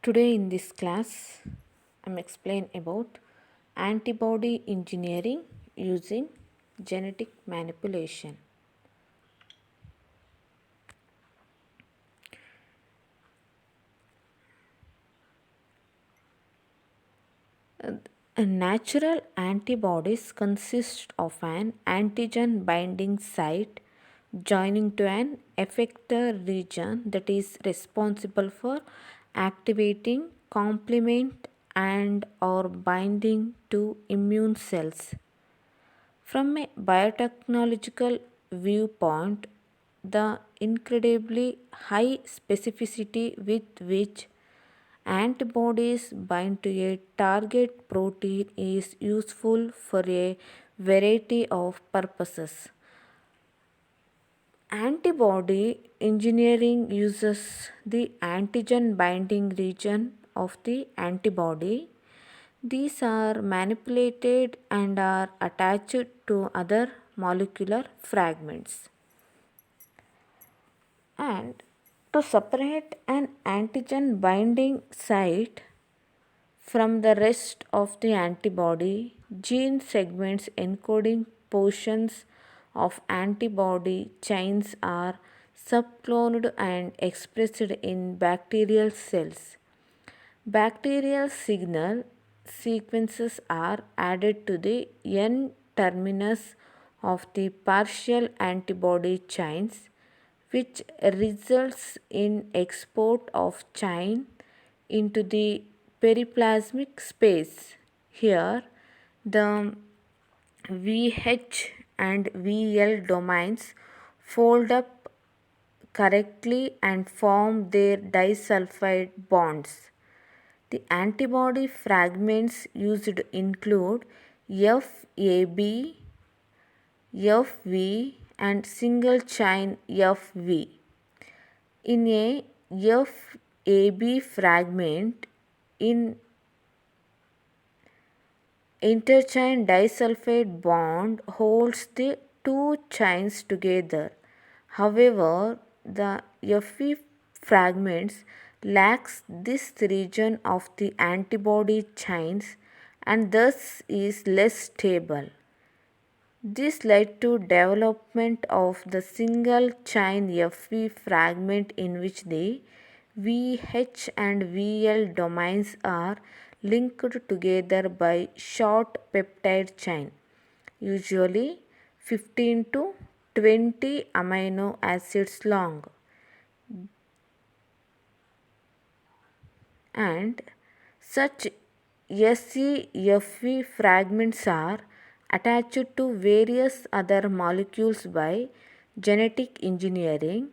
Today in this class, I'm explain about antibody engineering using genetic manipulation. Natural antibodies consist of an antigen binding site joining to an effector region that is responsible for activating complement and or binding to immune cells. From a biotechnological viewpoint, the incredibly high specificity with which antibodies bind to a target protein is useful for a variety of purposes. Antibody engineering uses the antigen binding region of the antibody. These are manipulated and are attached to other molecular fragments. And to separate an antigen binding site from the rest of the antibody, gene segments encoding portions of antibody chains are subcloned and expressed in bacterial cells. Bacterial signal sequences are added to the N terminus of the partial antibody chains, which results in export of chain into the periplasmic space. Here, the VH and VL domains fold up correctly and form their disulfide bonds. The antibody fragments used include FAB, FV, and single chain FV. In a FAB fragment, in interchain disulfide bond holds the two chains together. However, the Fe fragments lacks this region of the antibody chains and thus is less stable. This led to development of the single chain Fe fragment in which the VH and VL domains are linked together by short peptide chain, usually 15 to 20 amino acids long. And such SEFE fragments are attached to various other molecules by genetic engineering.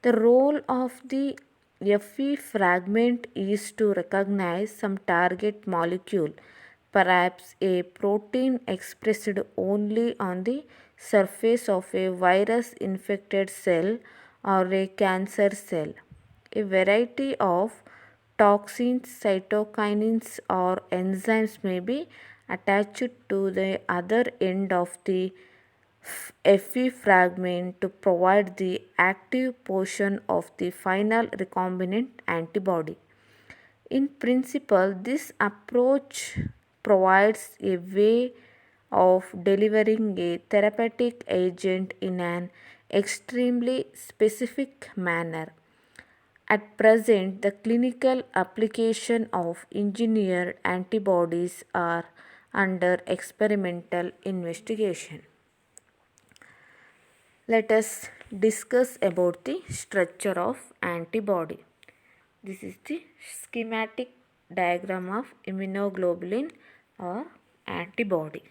The role of the Fe fragment is to recognize some target molecule, perhaps a protein expressed only on the surface of a virus infected cell or a cancer cell. A variety of toxins, cytokinins, or enzymes may be attached to the other end of the Fe fragment to provide the active portion of the final recombinant antibody. In principle, this approach provides a way of delivering a therapeutic agent in an extremely specific manner. At present, the clinical application of engineered antibodies are under experimental investigation. Let us discuss about the structure of antibody. This is the schematic diagram of immunoglobulin or antibody.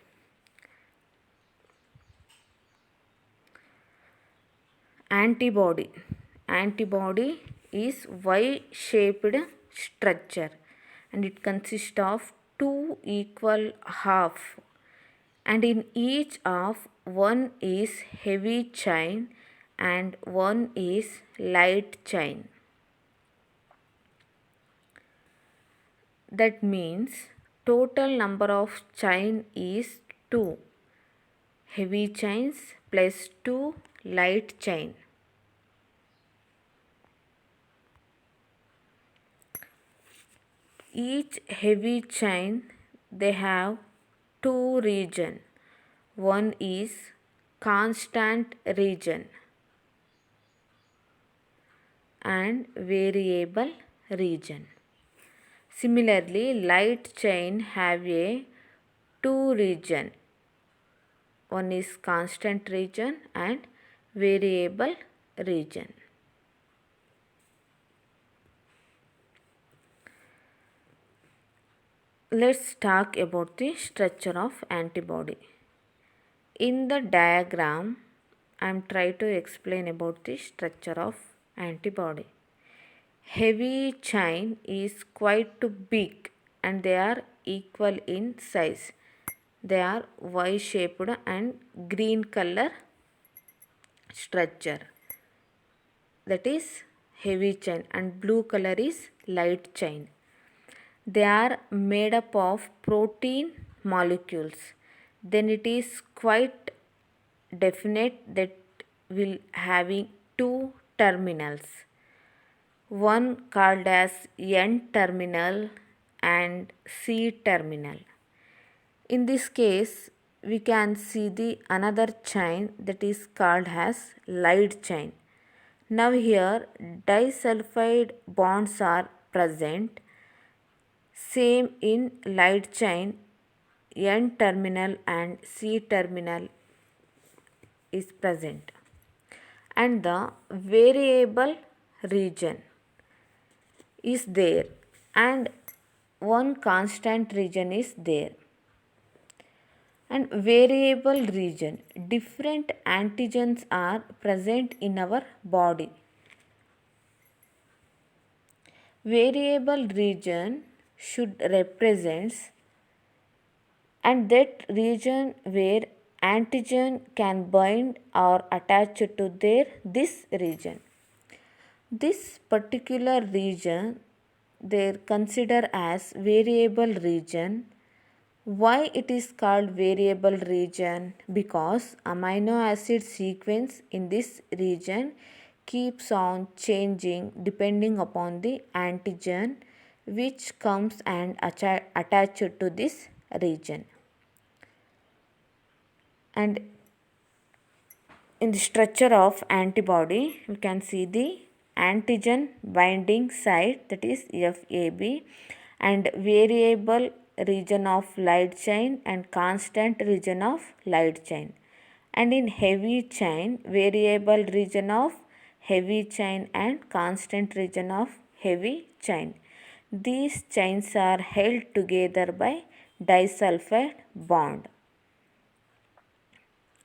Antibody is Y-shaped structure and it consists of two equal half, and in each half one is heavy chain and one is light chain. That means total number of chain is 2 heavy chains plus 2 light chain. each heavy chain they have two region. One is constant region and variable region. Similarly, light chain have a two region. One is constant region and variable region. Let's talk about the structure of antibody. In the diagram, I am trying to explain about the structure of antibody. Heavy chain is quite big and they are equal in size. They are Y-shaped and green color structure. That is heavy chain, and blue color is light chain. They are made up of protein molecules. Then it is quite definite that will having two terminals, one called as N terminal and C terminal. In this case, we can see the another chain that is called as light chain. Now here disulfide bonds are present. Same in light chain, N terminal and C terminal is present. And the variable region is there and one constant region is there. And variable region, different antigens are present in our body. Variable region should represents and that region where antigen can bind or attach to this region. This particular region they consider as variable region. Why it is called variable region? Because amino acid sequence in this region keeps on changing depending upon the antigen which comes and attached to this region. And in the structure of antibody, we can see the antigen binding site, that is FAB, and variable region of light chain and constant region of light chain. And in heavy chain, variable region of heavy chain and constant region of heavy chain. These chains are held together by disulfide bond.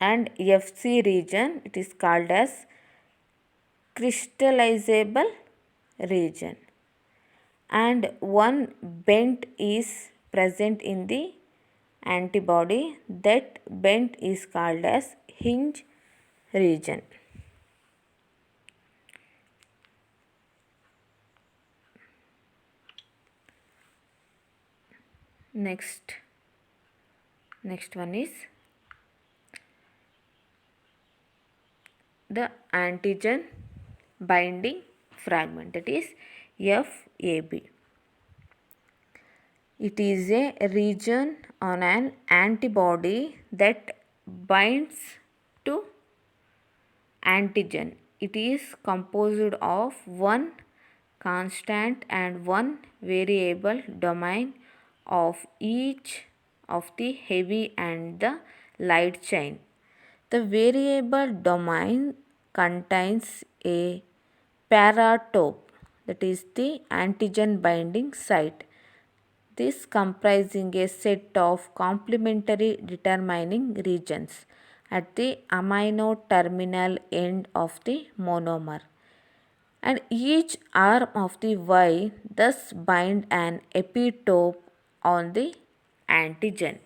And FC region, it is called as crystallizable region. And one bend is present in the antibody. That bend is called as hinge region. Next one is the antigen binding fragment, that is FAB. It is a region on an antibody that binds to antigen. It is composed of one constant and one variable domain of each of the heavy and the light chain. The variable domain contains a paratope, that is the antigen binding site. This comprising a set of complementary determining regions at the amino terminal end of the monomer. And each arm of the Y thus bind an epitope on the antigen.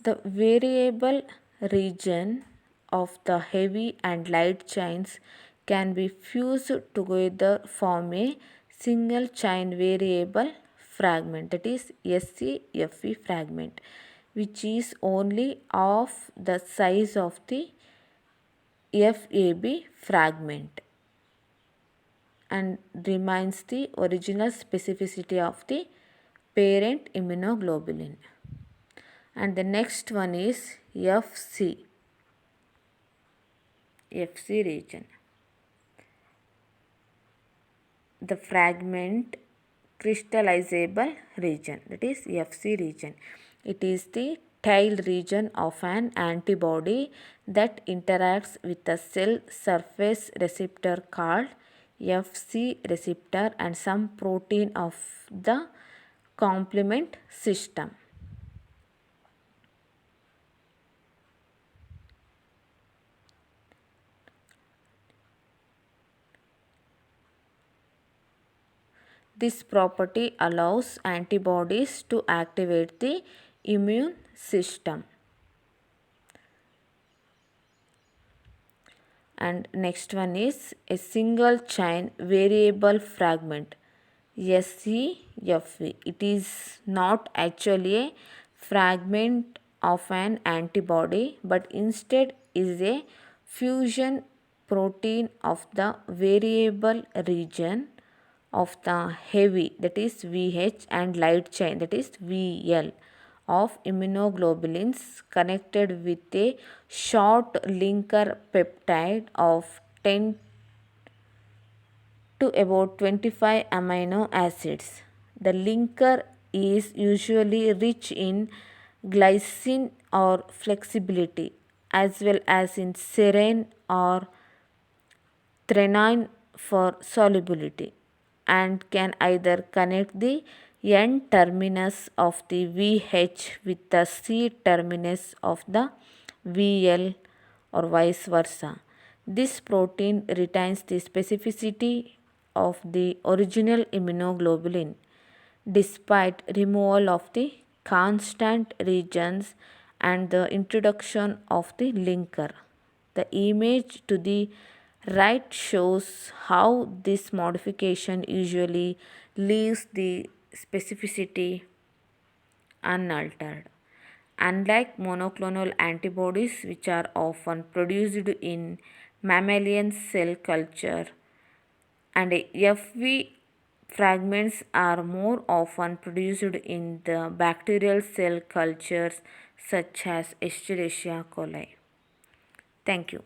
The variable region of the heavy and light chains can be fused together form a single chain variable fragment, that is SCFE fragment, which is only of the size of the FAB fragment and remains the original specificity of the parent immunoglobulin. And the next one is FC region. The fragment crystallizable region, that is FC region. It is the tail region of an antibody that interacts with a cell surface receptor called FC receptor and some protein of the complement system. This property allows antibodies to activate the immune system. And next one is a single chain variable fragment, SCFV. It is not actually a fragment of an antibody but instead is a fusion protein of the variable region of the heavy, that is VH, and light chain, that is VL, of immunoglobulins connected with a short linker peptide of 10 to about 25 amino acids. The linker is usually rich in glycine or flexibility as well as in serine or threonine for solubility and can either connect the N terminus of the VH with the C terminus of the VL or vice versa. This protein retains the specificity of the original immunoglobulin despite removal of the constant regions and the introduction of the linker. The image to the right shows how this modification usually leaves the specificity unaltered. Unlike monoclonal antibodies, which are often produced in mammalian cell culture, and FV fragments are more often produced in the bacterial cell cultures such as Escherichia coli. Thank you.